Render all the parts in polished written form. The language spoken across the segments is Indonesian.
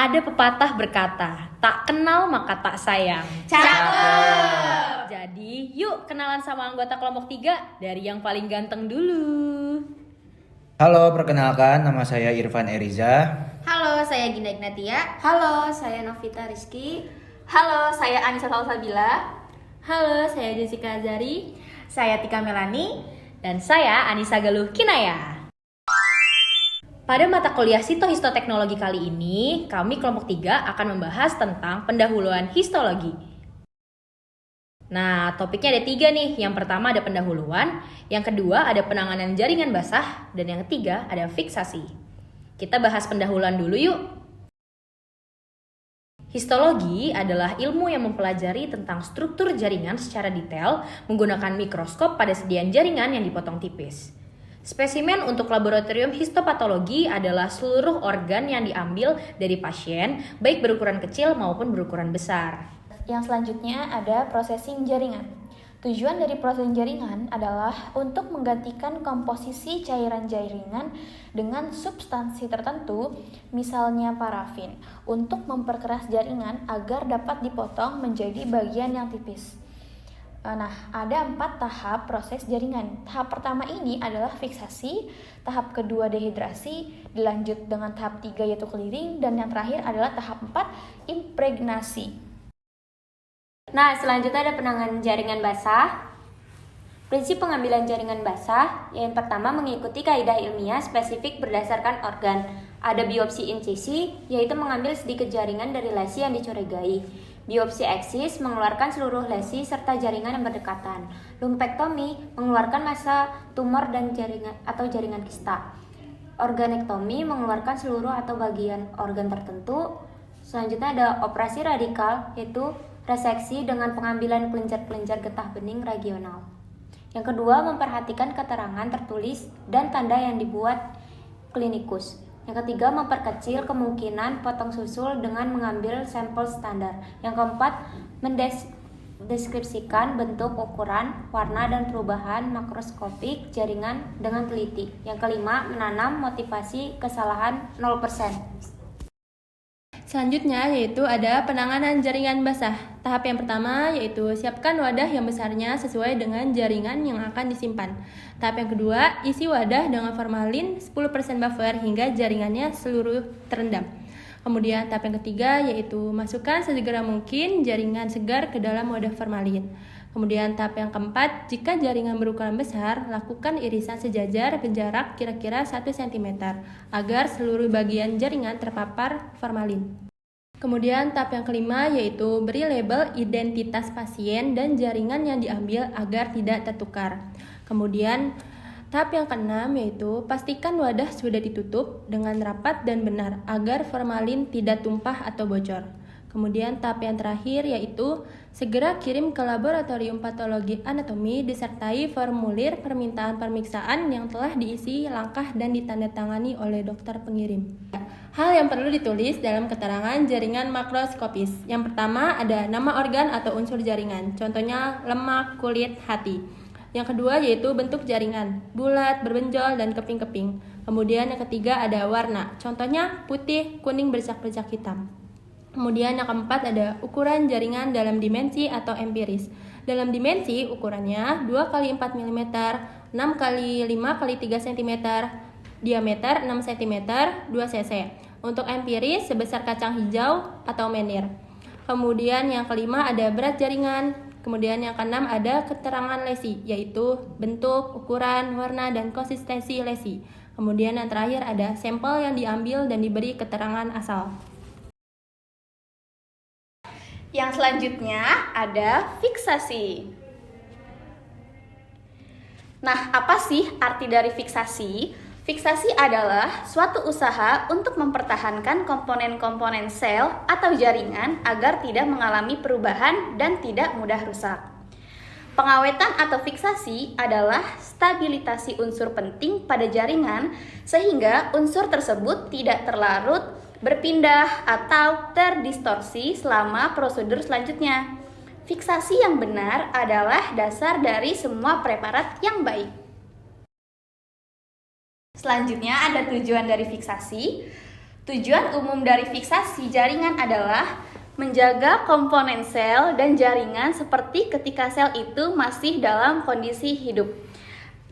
Ada pepatah berkata, tak kenal maka tak sayang. Cakep. Jadi yuk kenalan sama anggota kelompok 3 dari yang paling ganteng dulu. Halo, perkenalkan nama saya Irfan Eriza. Halo, saya Ginda Ignatia. Halo, saya Novita Rizky. Halo, saya Anissa Salsabila. Halo, saya Jessica Azari. Saya Tika Melani. Dan saya Anissa Galuh Kinaya. Pada mata kuliah Sitohistoteknologi kali ini, kami kelompok 3 akan membahas tentang pendahuluan histologi. Nah, topiknya ada 3 nih. Yang pertama ada pendahuluan, yang kedua ada penanganan jaringan basah, dan yang ketiga ada fiksasi. Kita bahas pendahuluan dulu yuk. Histologi adalah ilmu yang mempelajari tentang struktur jaringan secara detail menggunakan mikroskop pada sediaan jaringan yang dipotong tipis. Spesimen untuk laboratorium histopatologi adalah seluruh organ yang diambil dari pasien, baik berukuran kecil maupun berukuran besar. Yang selanjutnya ada processing jaringan. Tujuan dari processing jaringan adalah untuk menggantikan komposisi cairan jaringan dengan substansi tertentu, misalnya parafin, untuk memperkeras jaringan agar dapat dipotong menjadi bagian yang tipis. Nah, ada 4 tahap proses jaringan. Tahap pertama ini adalah fiksasi, tahap kedua dehidrasi, dilanjut dengan tahap 3 yaitu clearing, dan yang terakhir adalah tahap 4 impregnasi. Nah, selanjutnya ada penanganan jaringan basah. Prinsip pengambilan jaringan basah yang pertama mengikuti kaidah ilmiah spesifik berdasarkan organ. Ada biopsi insisi, yaitu mengambil sedikit jaringan dari lesi yang dicurigai. Biopsi eksis mengeluarkan seluruh lesi serta jaringan yang berdekatan. Lumpektomi mengeluarkan massa tumor dan jaringan kista. Organektomi mengeluarkan seluruh atau bagian organ tertentu. Selanjutnya ada operasi radikal, yaitu reseksi dengan pengambilan kelenjar-kelenjar getah bening regional. Yang kedua, memperhatikan keterangan tertulis dan tanda yang dibuat klinikus. Yang ketiga, memperkecil kemungkinan potong susul dengan mengambil sampel standar. Yang keempat, mendeskripsikan bentuk, ukuran, warna, dan perubahan makroskopik jaringan dengan teliti. Yang kelima, menanam motivasi kesalahan 0%. Selanjutnya yaitu ada penanganan jaringan basah. Tahap yang pertama yaitu siapkan wadah yang besarnya sesuai dengan jaringan yang akan disimpan. Tahap yang kedua, isi wadah dengan formalin 10% buffer hingga jaringannya seluruh terendam. Kemudian tahap yang ketiga yaitu masukkan sesegera mungkin jaringan segar ke dalam wadah formalin. Kemudian tahap yang keempat, jika jaringan berukuran besar, lakukan irisan sejajar berjarak kira-kira 1 cm agar seluruh bagian jaringan terpapar formalin. Kemudian tahap yang kelima yaitu beri label identitas pasien dan jaringan yang diambil agar tidak tertukar. Kemudian tahap yang keenam yaitu pastikan wadah sudah ditutup dengan rapat dan benar agar formalin tidak tumpah atau bocor. Kemudian tahap yang terakhir yaitu segera kirim ke laboratorium patologi anatomi disertai formulir permintaan pemeriksaan yang telah diisi langkah dan ditandatangani oleh dokter pengirim. Hal yang perlu ditulis dalam keterangan jaringan makroskopis. Yang pertama ada nama organ atau unsur jaringan, contohnya lemak, kulit, hati. Yang kedua yaitu bentuk jaringan, bulat, berbenjol, dan keping-keping. Kemudian yang ketiga ada warna, contohnya putih, kuning, bercak-bercak hitam. Kemudian yang keempat ada ukuran jaringan dalam dimensi atau empiris. Dalam dimensi ukurannya 2x4 mm, 6x5x3 cm, diameter 6 cm, 2 cc. Untuk empiris sebesar kacang hijau atau menir. Kemudian yang kelima ada berat jaringan. Kemudian yang keenam ada keterangan lesi, yaitu bentuk, ukuran, warna, dan konsistensi lesi. Kemudian yang terakhir ada sampel yang diambil dan diberi keterangan asal. Yang selanjutnya ada fiksasi. Nah, apa sih arti dari fiksasi? Fiksasi adalah suatu usaha untuk mempertahankan komponen-komponen sel atau jaringan agar tidak mengalami perubahan dan tidak mudah rusak. Pengawetan atau fiksasi adalah stabilisasi unsur penting pada jaringan sehingga unsur tersebut tidak terlarut, berpindah, atau terdistorsi selama prosedur selanjutnya. Fiksasi yang benar adalah dasar dari semua preparat yang baik. Selanjutnya ada tujuan dari fiksasi. Tujuan umum dari fiksasi jaringan adalah menjaga komponen sel dan jaringan seperti ketika sel itu masih dalam kondisi hidup.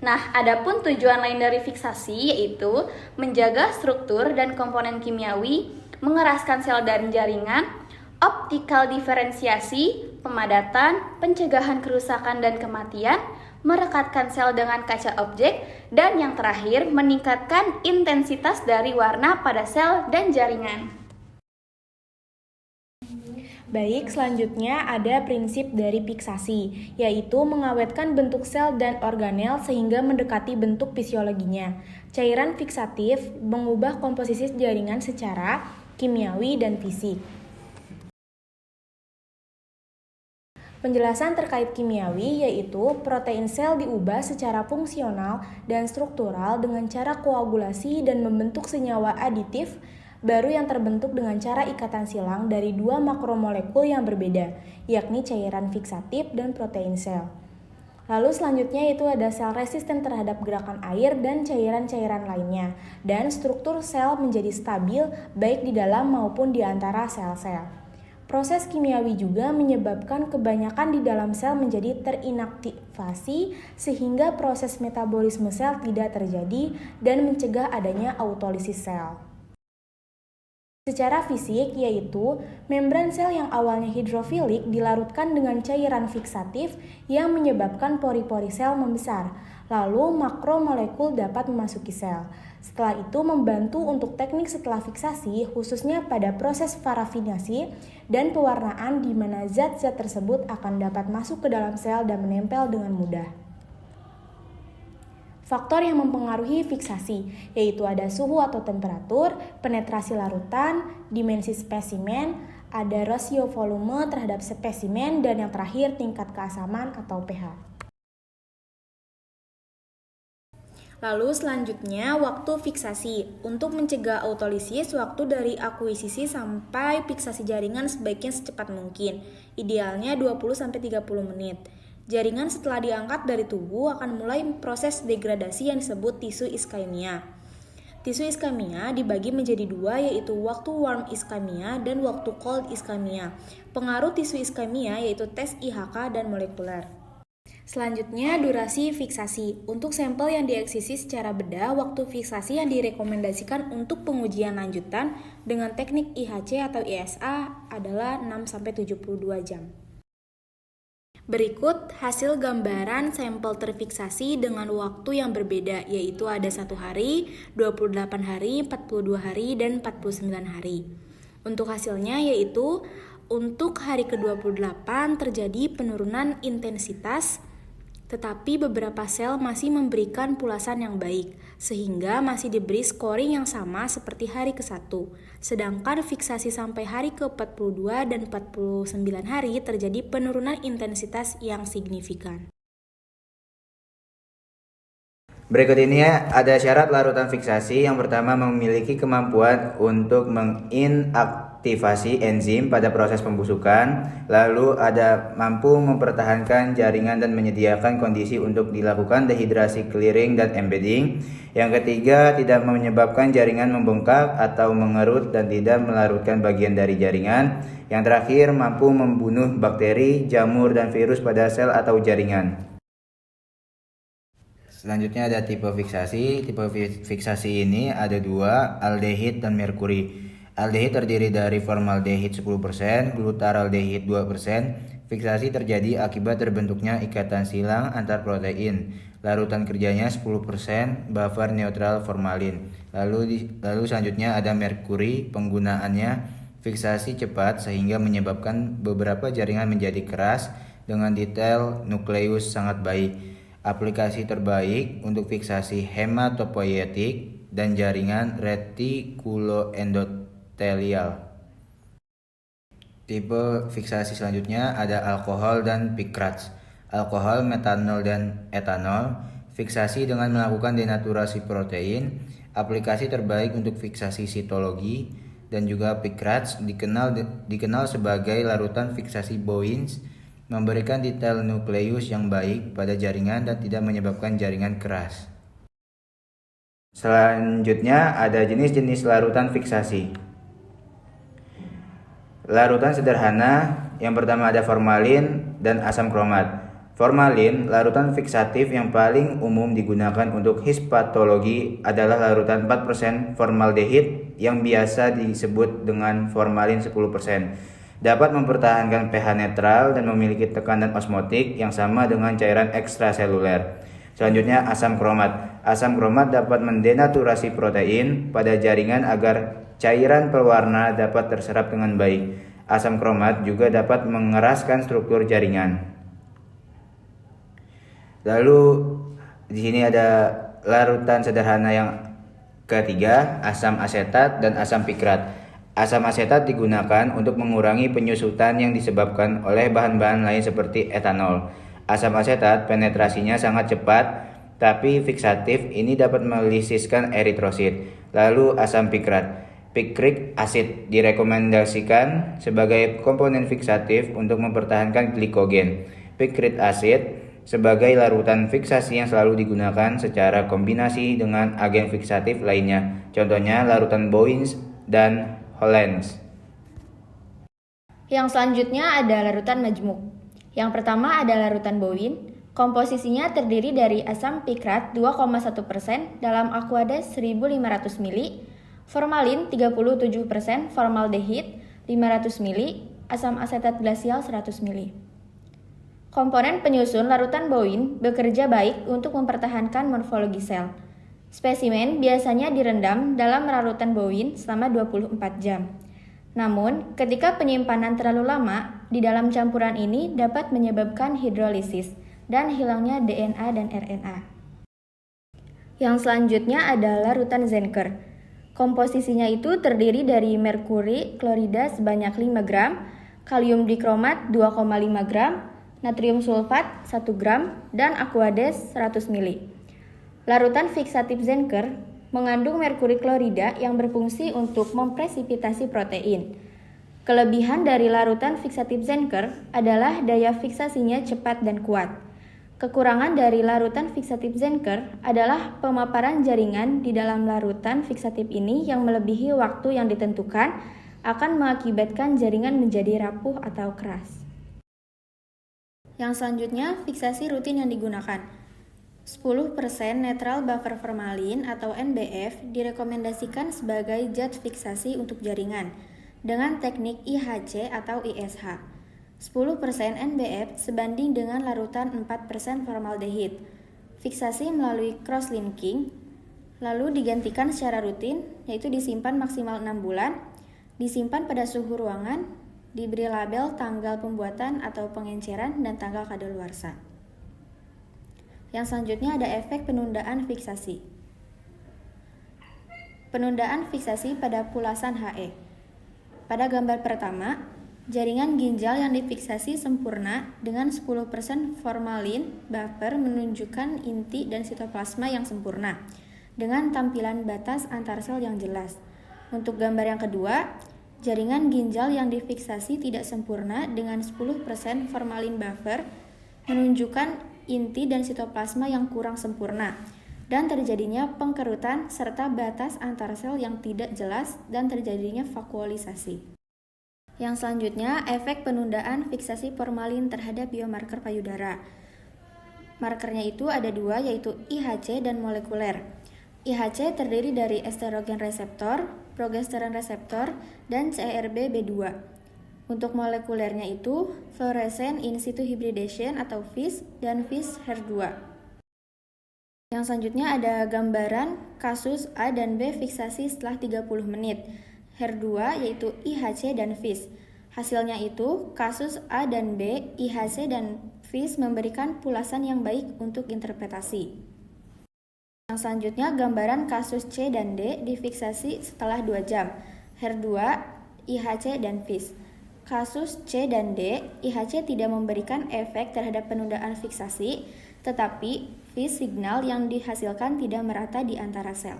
Nah, adapun tujuan lain dari fiksasi yaitu menjaga struktur dan komponen kimiawi, mengeraskan sel dan jaringan, optikal diferensiasi, pemadatan, pencegahan kerusakan dan kematian, merekatkan sel dengan kaca objek, dan yang terakhir meningkatkan intensitas dari warna pada sel dan jaringan. Baik, selanjutnya ada prinsip dari fiksasi, yaitu mengawetkan bentuk sel dan organel sehingga mendekati bentuk fisiologinya. Cairan fiksatif mengubah komposisi jaringan secara kimiawi dan fisik. Penjelasan terkait kimiawi yaitu protein sel diubah secara fungsional dan struktural dengan cara koagulasi dan membentuk senyawa aditif baru yang terbentuk dengan cara ikatan silang dari dua makromolekul yang berbeda, yakni cairan fiksatif dan protein sel. Lalu selanjutnya itu ada sel resisten terhadap gerakan air dan cairan-cairan lainnya, dan struktur sel menjadi stabil baik di dalam maupun di antara sel-sel. Proses kimiawi juga menyebabkan kebanyakan di dalam sel menjadi terinaktivasi sehingga proses metabolisme sel tidak terjadi dan mencegah adanya autolisis sel. Secara fisik yaitu membran sel yang awalnya hidrofilik dilarutkan dengan cairan fiksatif yang menyebabkan pori-pori sel membesar, lalu makromolekul dapat memasuki sel. Setelah itu membantu untuk teknik setelah fiksasi khususnya pada proses parafinasi dan pewarnaan di mana zat-zat tersebut akan dapat masuk ke dalam sel dan menempel dengan mudah. Faktor yang mempengaruhi fiksasi yaitu ada suhu atau temperatur, penetrasi larutan, dimensi spesimen, ada rasio volume terhadap spesimen, dan yang terakhir tingkat keasaman atau pH. Lalu selanjutnya waktu fiksasi. Untuk mencegah autolisis, waktu dari akuisisi sampai fiksasi jaringan sebaiknya secepat mungkin. Idealnya 20-30 menit. Jaringan setelah diangkat dari tubuh akan mulai proses degradasi yang disebut tisu iskemia. Tisu iskemia dibagi menjadi dua yaitu waktu warm iskemia dan waktu cold iskemia. Pengaruh tisu iskemia yaitu tes IHK dan molekuler. Selanjutnya, durasi fiksasi. Untuk sampel yang dieksisi secara bedah, waktu fiksasi yang direkomendasikan untuk pengujian lanjutan dengan teknik IHC atau ISA adalah 6-72 jam. Berikut hasil gambaran sampel terfiksasi dengan waktu yang berbeda, yaitu ada 1 hari, 28 hari, 42 hari, dan 49 hari. Untuk hasilnya yaitu, untuk hari ke-28 terjadi penurunan intensitas, tetapi beberapa sel masih memberikan pulasan yang baik, sehingga masih diberi scoring yang sama seperti hari ke-1. Sedangkan fiksasi sampai hari ke-42 dan 49 hari terjadi penurunan intensitas yang signifikan. Berikut ini ada syarat larutan fiksasi. Yang pertama, memiliki kemampuan untuk menginaktivasi enzim pada proses pembusukan. Lalu ada mampu mempertahankan jaringan dan menyediakan kondisi untuk dilakukan dehidrasi clearing dan embedding. Yang ketiga, tidak menyebabkan jaringan membengkak atau mengerut dan tidak melarutkan bagian dari jaringan. Yang terakhir, mampu membunuh bakteri, jamur, dan virus pada sel atau jaringan. Selanjutnya ada tipe fiksasi. Tipe fiksasi ini ada dua, aldehid dan merkuri. Aldehid terdiri dari formaldehid 10%, glutaraldehid 2%. Fiksasi terjadi akibat terbentuknya ikatan silang antar protein. Larutan kerjanya 10%, buffer neutral formalin. Lalu selanjutnya ada merkuri. Penggunaannya fiksasi cepat sehingga menyebabkan beberapa jaringan menjadi keras dengan detail nukleus sangat baik. Aplikasi terbaik untuk fiksasi hematopoietik dan jaringan retikuloendotelial. Tipe fiksasi selanjutnya ada alkohol dan pikrats. Alkohol, metanol, dan etanol. Fiksasi dengan melakukan denaturasi protein. Aplikasi terbaik untuk fiksasi sitologi dan juga pikrats dikenal sebagai larutan fiksasi Bowens, memberikan detail nukleus yang baik pada jaringan dan tidak menyebabkan jaringan keras. Selanjutnya ada jenis-jenis larutan fiksasi. Larutan sederhana, yang pertama ada formalin dan asam kromat. Formalin, larutan fiksatif yang paling umum digunakan untuk histopatologi adalah larutan 4% formaldehid yang biasa disebut dengan formalin 10%. Dapat mempertahankan pH netral dan memiliki tekanan osmotik yang sama dengan cairan ekstraseluler. Selanjutnya asam kromat. Asam kromat dapat mendenaturasi protein pada jaringan agar cairan pewarna dapat terserap dengan baik. Asam kromat juga dapat mengeraskan struktur jaringan. Lalu di sini ada larutan sederhana yang ketiga, asam asetat dan asam pikrat. Asam asetat digunakan untuk mengurangi penyusutan yang disebabkan oleh bahan-bahan lain seperti etanol. Asam asetat penetrasinya sangat cepat, tapi fiksatif ini dapat melisiskan eritrosit. Lalu asam pikrat. Pikrik asid direkomendasikan sebagai komponen fiksatif untuk mempertahankan glikogen. Pikrit asid sebagai larutan fiksasi yang selalu digunakan secara kombinasi dengan agen fiksatif lainnya. Contohnya larutan Bowens dan Hollands. Yang selanjutnya ada larutan majmuk. Yang pertama ada larutan Bowen. Komposisinya terdiri dari asam pikrat 2,1% dalam aqueous 1500 ml, formalin 37%, formaldehid 500 ml, asam asetat glasial 100 ml. Komponen penyusun larutan Bowen bekerja baik untuk mempertahankan morfologi sel. Spesimen biasanya direndam dalam larutan Bowen selama 24 jam. Namun, ketika penyimpanan terlalu lama, di dalam campuran ini dapat menyebabkan hidrolisis dan hilangnya DNA dan RNA. Yang selanjutnya ada larutan Zenker. Komposisinya itu terdiri dari merkuri klorida sebanyak 5 gram, kalium dikromat 2,5 gram, natrium sulfat 1 gram, dan aqueous 100 ml. Larutan fiksatif Zenker mengandung merkuri klorida yang berfungsi untuk mempresipitasi protein. Kelebihan dari larutan fiksatif Zenker adalah daya fiksasinya cepat dan kuat. Kekurangan dari larutan fiksatif Zenker adalah pemaparan jaringan di dalam larutan fiksatif ini yang melebihi waktu yang ditentukan akan mengakibatkan jaringan menjadi rapuh atau keras. Yang selanjutnya, fiksasi rutin yang digunakan. 10% netral buffer formalin atau NBF direkomendasikan sebagai zat fiksasi untuk jaringan dengan teknik IHC atau ISH. 10% NBF sebanding dengan larutan 4% formaldehid. Fiksasi melalui cross-linking, lalu digantikan secara rutin, yaitu disimpan maksimal 6 bulan, disimpan pada suhu ruangan, diberi label tanggal pembuatan atau pengenceran dan tanggal kadaluarsa. Yang selanjutnya ada efek penundaan fiksasi. Penundaan fiksasi pada pulasan HE. Pada gambar pertama, jaringan ginjal yang difiksasi sempurna dengan 10% formalin buffer menunjukkan inti dan sitoplasma yang sempurna dengan tampilan batas antar sel yang jelas. Untuk gambar yang kedua, jaringan ginjal yang difiksasi tidak sempurna dengan 10% formalin buffer menunjukkan inti dan sitoplasma yang kurang sempurna dan terjadinya pengkerutan serta batas antar sel yang tidak jelas dan terjadinya vakuolisasi. Yang selanjutnya, efek penundaan fiksasi formalin terhadap biomarker payudara. Markernya itu ada dua, yaitu IHC dan molekuler. IHC terdiri dari estrogen reseptor, progesteron reseptor, dan CRB-B2. Untuk molekulernya itu, fluorescent in situ hybridation atau FIS dan FIS HER2. Yang selanjutnya ada gambaran kasus A dan B fiksasi setelah 30 menit. HER2 yaitu IHC dan FIS. Hasilnya itu, kasus A dan B, IHC dan FIS memberikan pulasan yang baik untuk interpretasi. Yang selanjutnya, gambaran kasus C dan D difiksasi setelah 2 jam. HER2, IHC dan FIS. Kasus C dan D, IHC tidak memberikan efek terhadap penundaan fiksasi, tetapi FIS signal yang dihasilkan tidak merata di antara sel.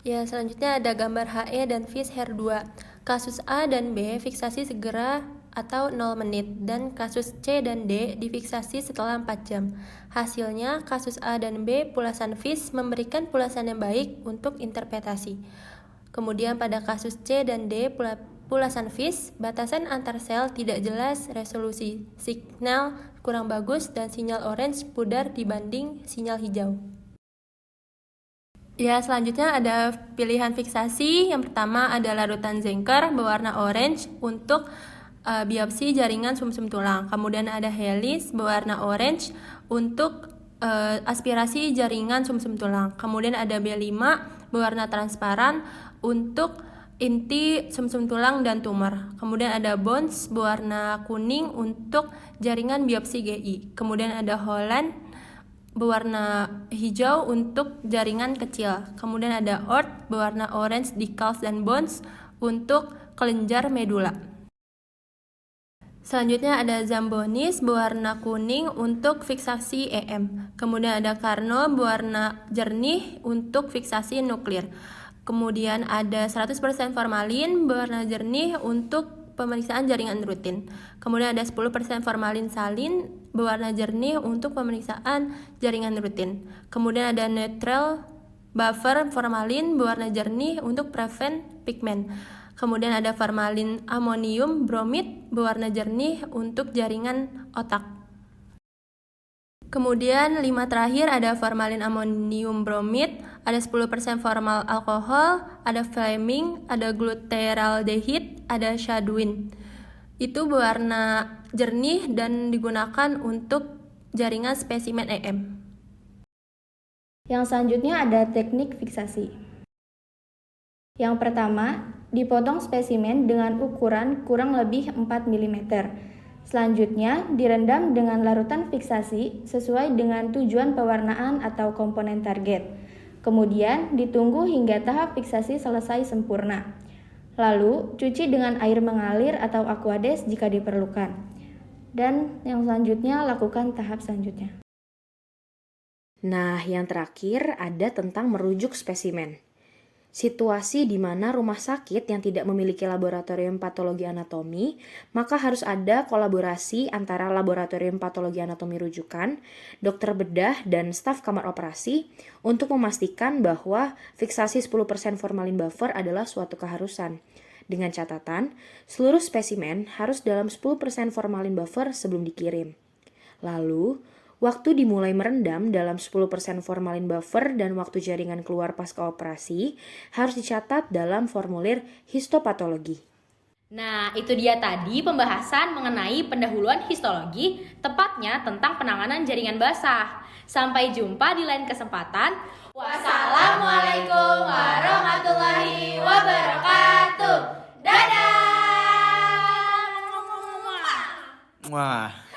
Ya, selanjutnya ada gambar HE dan FIS HER2. Kasus A dan B fiksasi segera atau 0 menit dan kasus C dan D difiksasi setelah 4 jam. Hasilnya, kasus A dan B pulasan FIS memberikan pulasan yang baik untuk interpretasi. Kemudian pada kasus C dan D pulasan FIS, batasan antar sel tidak jelas, resolusi signal kurang bagus, dan sinyal orange pudar dibanding sinyal hijau. Ya, selanjutnya ada pilihan fiksasi. Yang pertama ada larutan Zenker berwarna orange untuk biopsi jaringan sumsum tulang. Kemudian ada Helis berwarna orange untuk aspirasi jaringan sumsum tulang. Kemudian ada B5 berwarna transparan untuk inti sumsum tulang dan tumor. Kemudian ada Bones berwarna kuning untuk jaringan biopsi GI. Kemudian ada Holland berwarna hijau untuk jaringan kecil. Kemudian ada Ort berwarna orange di calves dan bones untuk kelenjar medula. Selanjutnya ada Zambonis berwarna kuning untuk fiksasi EM. Kemudian ada Carno berwarna jernih untuk fiksasi nuklir. Kemudian ada 100% formalin berwarna jernih untuk pemeriksaan jaringan rutin. Kemudian ada 10% formalin salin berwarna jernih untuk pemeriksaan jaringan rutin. Kemudian ada neutral buffer formalin berwarna jernih untuk prevent pigment. Kemudian ada formalin amonium bromid berwarna jernih untuk jaringan otak. Kemudian 5 terakhir ada formalin amonium bromid, ada 10% formal alkohol, ada Fleming, ada glutaraldehyde, ada Shadwin. Itu berwarna jernih dan digunakan untuk jaringan spesimen EM. Yang selanjutnya ada teknik fiksasi. Yang pertama, dipotong spesimen dengan ukuran kurang lebih 4 mm. Selanjutnya, direndam dengan larutan fiksasi sesuai dengan tujuan pewarnaan atau komponen target. Kemudian, ditunggu hingga tahap fiksasi selesai sempurna. Lalu, cuci dengan air mengalir atau aquades jika diperlukan. Dan yang selanjutnya, lakukan tahap selanjutnya. Nah, yang terakhir ada tentang merujuk spesimen. Situasi di mana rumah sakit yang tidak memiliki laboratorium patologi anatomi, maka harus ada kolaborasi antara laboratorium patologi anatomi rujukan, dokter bedah, dan staf kamar operasi untuk memastikan bahwa fiksasi 10% formalin buffer adalah suatu keharusan. Dengan catatan, seluruh spesimen harus dalam 10% formalin buffer sebelum dikirim. Lalu, waktu dimulai merendam dalam 10% formalin buffer dan waktu jaringan keluar pasca operasi harus dicatat dalam formulir histopatologi. Nah, itu dia tadi pembahasan mengenai pendahuluan histologi, tepatnya tentang penanganan jaringan basah. Sampai jumpa di lain kesempatan. Wassalamualaikum warahmatullahi wabarakatuh. Dadah! Wah.